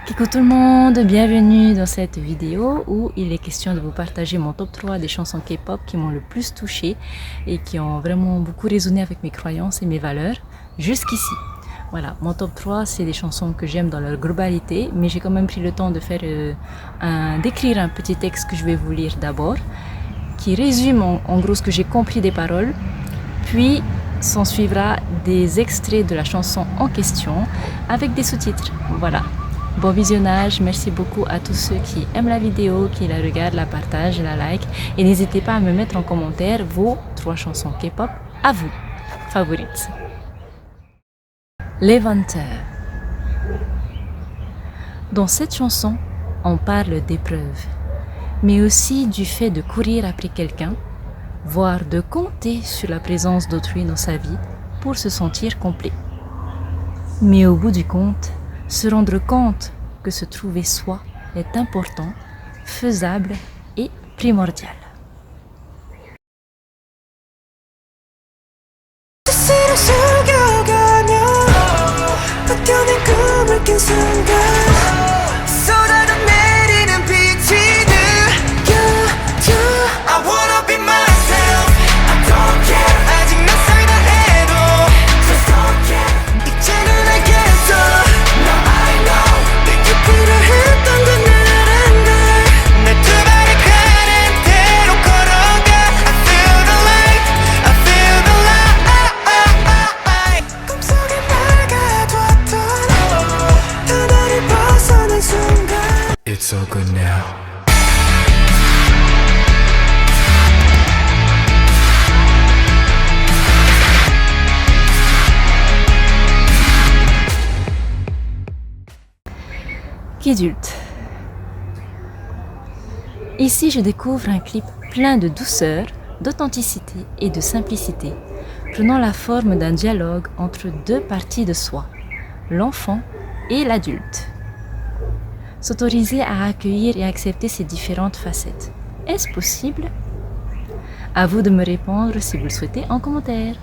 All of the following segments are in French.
Coucou tout le monde, bienvenue dans cette vidéo où il est question de vous partager mon top 3 des chansons K-pop qui m'ont le plus touché et qui ont vraiment beaucoup résonné avec mes croyances et mes valeurs jusqu'ici. Voilà, mon top 3 c'est des chansons que j'aime dans leur globalité, mais j'ai quand même pris le temps de faire d'écrire un petit texte que je vais vous lire d'abord, qui résume en gros ce que j'ai compris des paroles, puis s'en suivra des extraits de la chanson en question avec des sous-titres. Voilà. Bon visionnage, merci beaucoup à tous ceux qui aiment la vidéo, qui la regardent, la partagent, la like. Et n'hésitez pas à me mettre en commentaire vos 3 chansons K-pop à vous, favorites. Les 20 heures. Dans cette chanson, on parle d'épreuves, mais aussi du fait de courir après quelqu'un, voire de compter sur la présence d'autrui dans sa vie pour se sentir complet. Mais au bout du compte, se rendre compte que se trouver soi est important, faisable et primordial. It's so good now. Qu'adulte. Ici, je découvre un clip plein de douceur, d'authenticité et de simplicité, prenant la forme d'un dialogue entre deux parties de soi, l'enfant et l'adulte. S'autoriser à accueillir et accepter ces différentes facettes. Est-ce possible? À vous de me répondre si vous le souhaitez en commentaire.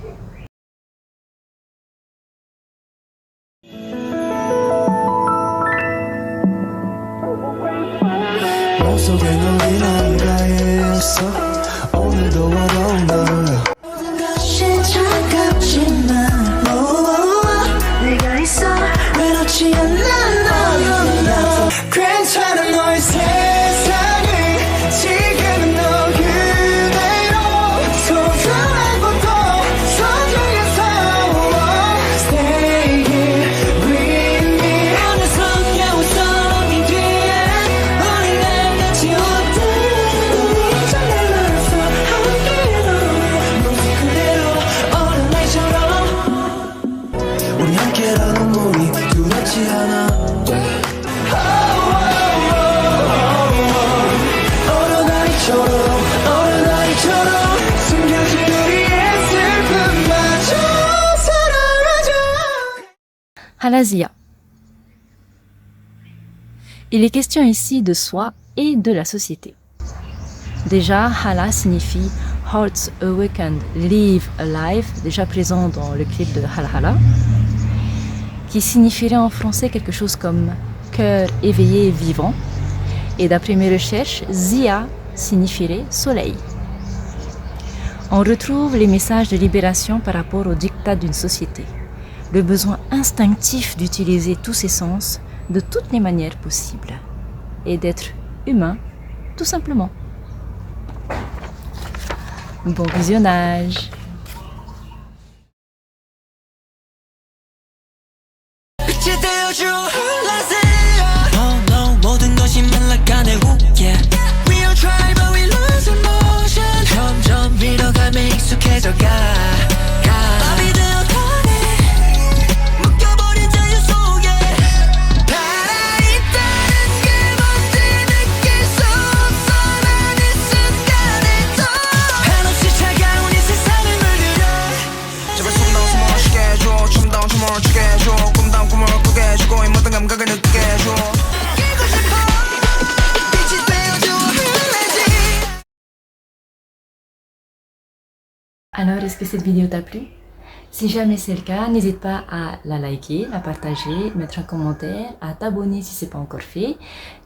Halazia. Il est question ici de soi et de la société. Déjà, Hala signifie Hearts Awakened, Live Alive, déjà présent dans le clip de Hala Hala, qui signifierait en français quelque chose comme cœur éveillé et vivant. Et d'après mes recherches, Zia signifierait soleil. On retrouve les messages de libération par rapport au diktat d'une société. Le besoin instinctif d'utiliser tous ses sens de toutes les manières possibles et d'être humain, tout simplement. Bon visionnage! Alors, est-ce que cette vidéo t'a plu? Si jamais c'est le cas, n'hésite pas à la liker, la partager, mettre un commentaire, à t'abonner si ce n'est pas encore fait.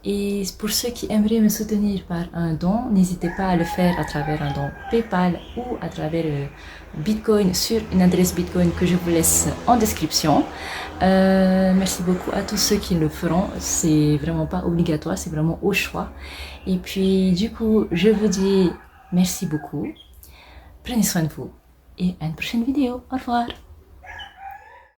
Et pour ceux qui aimeraient me soutenir par un don, n'hésitez pas à le faire à travers un don PayPal ou à travers Bitcoin sur une adresse Bitcoin que je vous laisse en description. Merci beaucoup à tous ceux qui le feront. C'est vraiment pas obligatoire, c'est vraiment au choix. Et puis du coup, je vous dis merci beaucoup. Prenez soin de vous et à une prochaine vidéo. Au revoir.